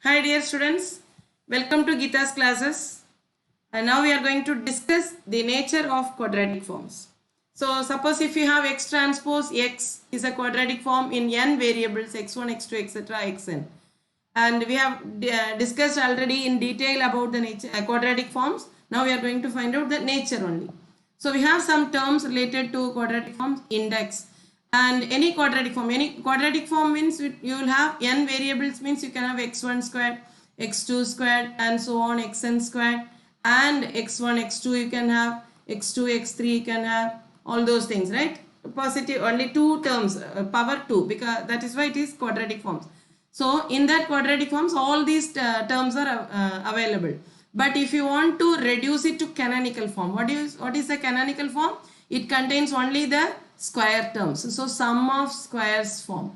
Hi dear students, welcome to Gita's classes. And now we are going to discuss the nature of quadratic forms. So suppose if you have x transpose x is a quadratic form in n variables x1, x2, etc. xn. And we have discussed already in detail about the nature quadratic forms. Now we are going to find out the nature only. So we have some terms related to quadratic forms, index, and any quadratic form means you will have n variables, means you can have x1 squared, x2 squared, and so on, xn squared, and x1 x2 you can have, x2 x3 you can have, all those things, right? Positive only two terms, power 2, because that is why it is quadratic forms. So in that quadratic forms all these terms are available. But if you want to reduce it to canonical form, what is the canonical form? It contains only the square terms. So sum of squares form.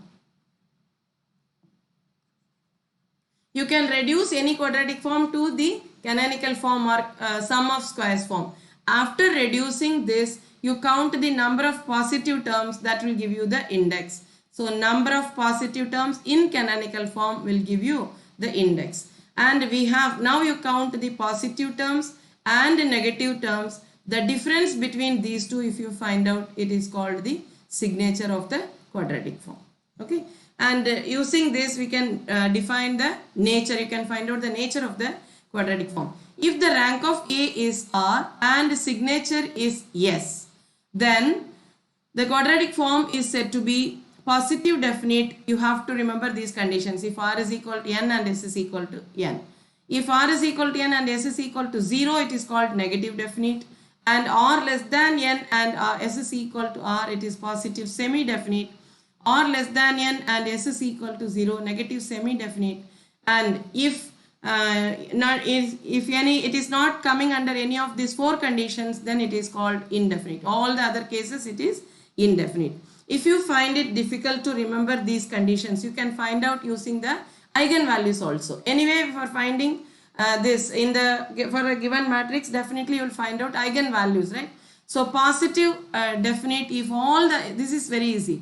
You can reduce any quadratic form to the canonical form or sum of squares form. After reducing this, you count the number of positive terms, that will give you the index. So number of positive terms in canonical form will give you the index. And we have, now you count the positive terms and negative terms. The difference between these two, if you find out, it is called the signature of the quadratic form. Okay. And using this we can define the nature. You can find out the nature of the quadratic form. If the rank of A is R and signature is S, then the quadratic form is said to be positive definite. You have to remember these conditions. If R is equal to n and S is equal to n. If R is equal to n and S is equal to 0, it is called negative definite. And R less than n and S is equal to R, it is positive semi-definite. R less than n and S is equal to 0, negative semi-definite. And if it is not coming under any of these four conditions, then it is called indefinite. All the other cases it is indefinite. If you find it difficult to remember these conditions, you can find out using the eigenvalues also. Anyway, for finding this in the for a given matrix, definitely you will find out eigenvalues, right? So positive definite, if all the, this is very easy.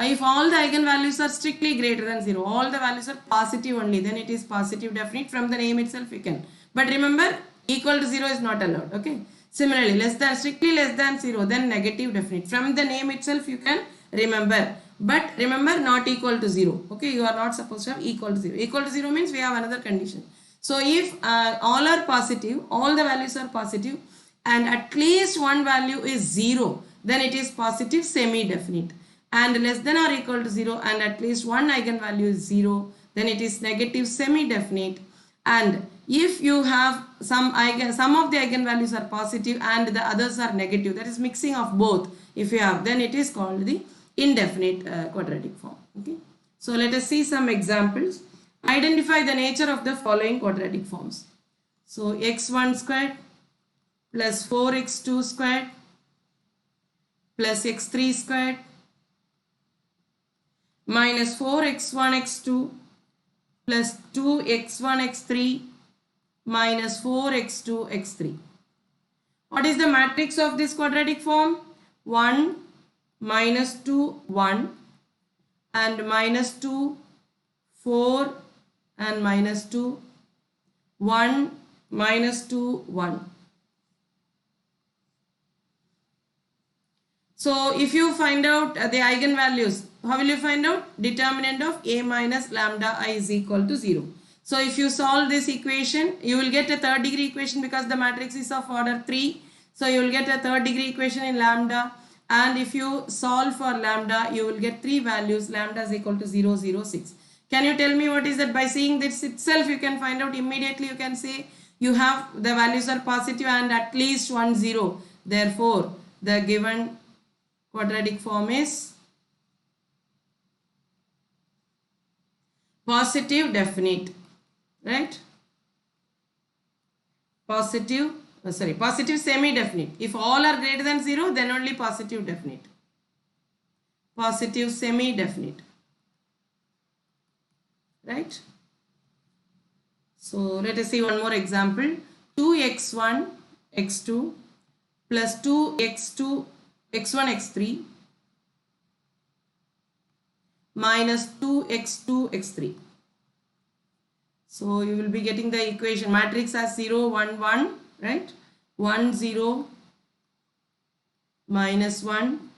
If all the eigenvalues are strictly greater than 0, all the values are positive only, then it is positive definite. From the name itself you can. But remember, equal to 0 is not allowed. Okay. Similarly, strictly less than 0, then negative definite. From the name itself you can remember. But remember, not equal to 0. Okay. You are not supposed to have equal to 0. Equal to 0 means we have another condition. So if all are positive, all the values are positive, and at least one value is 0, then it is positive semi-definite. And less than or equal to 0 and at least one eigenvalue is 0, then it is negative semi-definite. And if you have some of the eigenvalues are positive and the others are negative, that is mixing of both, if you have, then it is called the indefinite quadratic form. Okay. So let us see some examples. Identify the nature of the following quadratic forms. So x1 squared plus 4x2 squared plus x3 squared minus 4x1 x2 plus 2x1 x3 minus 4x2 x3. What is the matrix of this quadratic form? 1, minus 2, 1, and minus 2, 4, and minus 2, 1, minus 2, 1. So if you find out the eigenvalues, how will you find out? Determinant of A minus lambda I is equal to 0. So if you solve this equation, you will get a third degree equation because the matrix is of order 3. So you will get a third degree equation in lambda. And if you solve for lambda, you will get 3 values. Lambda is equal to 0, 0, 6. Can you tell me what is that? By seeing this itself, you can find out immediately. You can say you have the values are positive and at least 1, 0. Therefore, the given quadratic form is positive definite, right? Positive semi-definite. If all are greater than 0, then only positive definite. Positive semi-definite, right? So let us see one more example. 2x1 x2 plus 2x2 x1 x3 minus 2x2 x3. So you will be getting the equation matrix as 0 1 1, right? 1 0 minus 1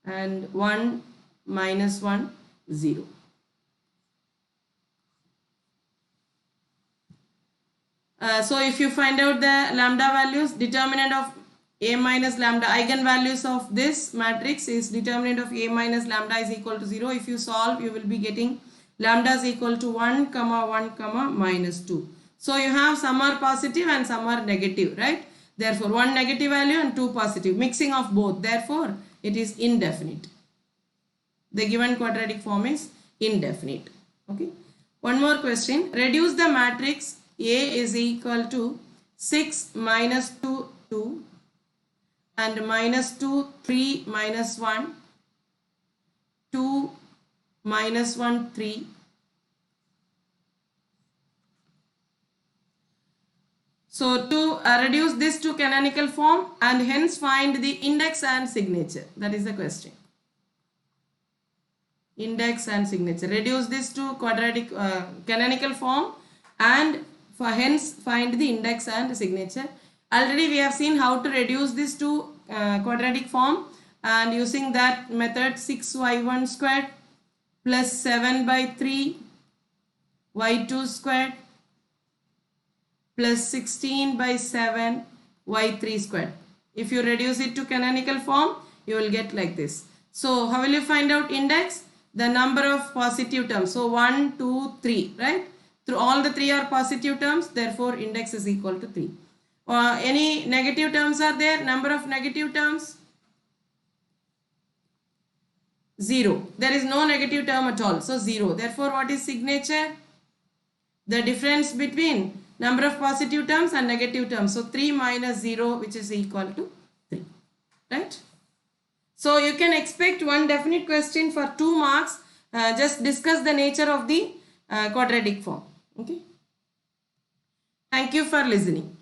and 1 minus 1 0. So if you find out the lambda values, determinant of a minus lambda, eigenvalues of this matrix is determinant of a minus lambda is equal to 0. If you solve, you will be getting lambda is equal to 1 comma 1 comma minus 2. So you have some are positive and some are negative, right? Therefore one negative value and two positive, mixing of both, therefore it is indefinite. The given quadratic form is indefinite. Okay. One more question. Reduce the matrix A is equal to 6 minus 2 2 and minus 2 3 minus 1 2 minus 1 3. So to reduce this to canonical form and hence find the index and signature. That is the question. Index and signature. Reduce this to quadratic canonical form and for hence find the index and signature. Already we have seen how to reduce this to quadratic form, and using that method 6y1 squared plus 7 by 3 y2 squared plus 16 by 7 y3 squared. If you reduce it to canonical form, you will get like this. So how will you find out index? The number of positive terms. So 1, 2, 3, right? Through all the three are positive terms, therefore index is equal to 3. Any negative terms are there? Number of negative terms? 0. There is no negative term at all. So 0. Therefore what is signature? The difference between number of positive terms and negative terms. So 3 minus 0, which is equal to 3. Right? So you can expect one definite question for 2 marks. Just discuss the nature of the quadratic form. Okay. Thank you for listening.